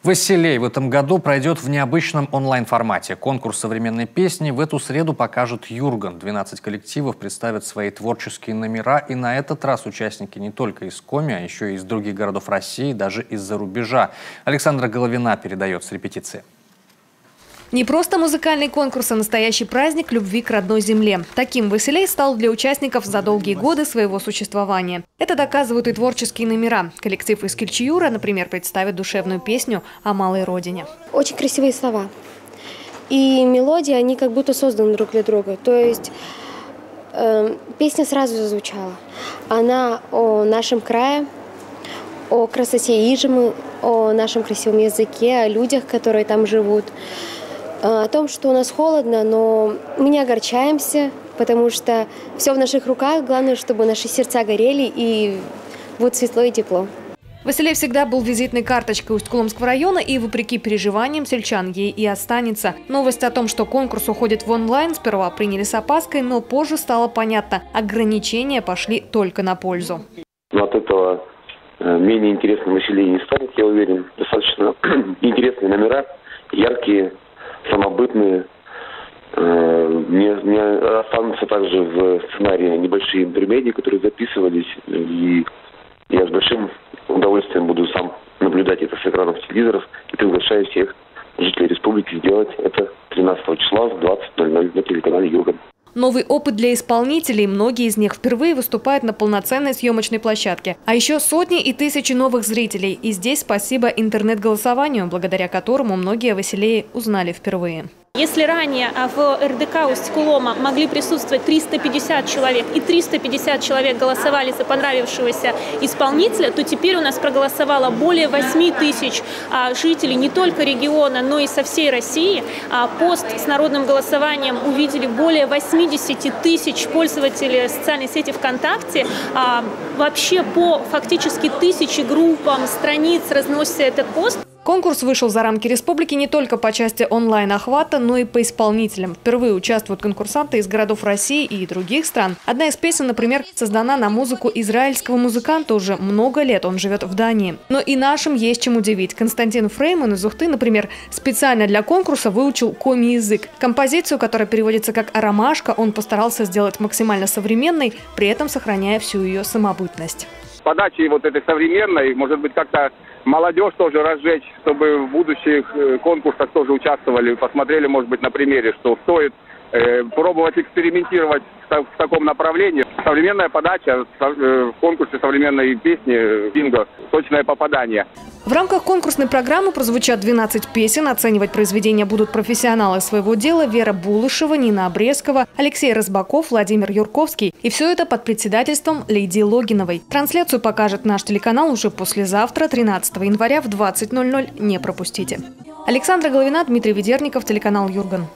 «Василей» в этом году пройдет в необычном онлайн-формате. Конкурс современной песни в эту среду покажет Юрган. 12 коллективов представят свои творческие номера. И на этот раз участники не только из Коми, а еще и из других городов России, даже из-за рубежа. Александра Головина передает с репетиции. Не просто музыкальный конкурс, а настоящий праздник любви к родной земле. Таким «Василей» стал для участников за долгие годы своего существования. Это доказывают и творческие номера. Коллектив из Кильчиюра, например, представит душевную песню о малой родине. Очень красивые слова. И мелодии, они как будто созданы друг для друга. То есть песня сразу зазвучала. Она о нашем крае, о красоте Ижемы, о нашем красивом языке, о людях, которые там живут. О том, что у нас холодно, но мы не огорчаемся, потому что все в наших руках. Главное, чтобы наши сердца горели и будет светло и тепло. «Василей» всегда был визитной карточкой Усть-Куломского района и, вопреки переживаниям сельчан, ей и останется. Новость о том, что конкурс уходит в онлайн, сперва приняли с опаской, но позже стало понятно – ограничения пошли только на пользу. Но от этого менее интересным «Василей» не станет, я уверен. Достаточно интересные номера, яркие, самобытные. Не останутся также в сценарии небольшие интермедии, которые записывались. И я с большим удовольствием буду сам наблюдать это с экранов телевизоров и приглашаю всех жителей республики сделать это 13 числа в 20:00 на телеканале «Юрган». Новый опыт для исполнителей. Многие из них впервые выступают на полноценной съемочной площадке. А еще сотни и тысячи новых зрителей. И здесь спасибо интернет-голосованию, благодаря которому многие о «Василее» узнали впервые. Если ранее в РДК Усть-Кулома могли присутствовать 350 человек, и 350 человек голосовали за понравившегося исполнителя, то теперь у нас проголосовало более 8 тысяч жителей не только региона, но и со всей России. Пост с народным голосованием увидели более 80 тысяч пользователей социальной сети ВКонтакте. Вообще по фактически 1000 группам страниц разносится этот пост. Конкурс вышел за рамки республики не только по части онлайн-охвата, но и по исполнителям. Впервые участвуют конкурсанты из городов России и других стран. Одна из песен, например, создана на музыку израильского музыканта. Уже много лет он живет в Дании. Но и нашим есть чем удивить. Константин Фрейман из Ухты, например, специально для конкурса выучил коми-язык. Композицию, которая переводится как «ромашка», он постарался сделать максимально современной, при этом сохраняя всю ее самобытность. Подачи вот этой современной, может быть, как-то молодежь тоже разжечь, чтобы в будущих конкурсах тоже участвовали, посмотрели, может быть, на примере, что стоит пробовать экспериментировать в таком направлении. Современная подача в конкурсе современной песни «Бинго» – точное попадание. В рамках конкурсной программы прозвучат 12 песен. Оценивать произведения будут профессионалы своего дела: Вера Булышева, Нина Обрезкова, Алексей Розбаков, Владимир Юрковский. И все это под председательством Лидии Логиновой. Трансляцию покажет наш телеканал уже послезавтра, 13 января в 20:00. Не пропустите. Александра Головина, Дмитрий Ведерников, телеканал «Юрган».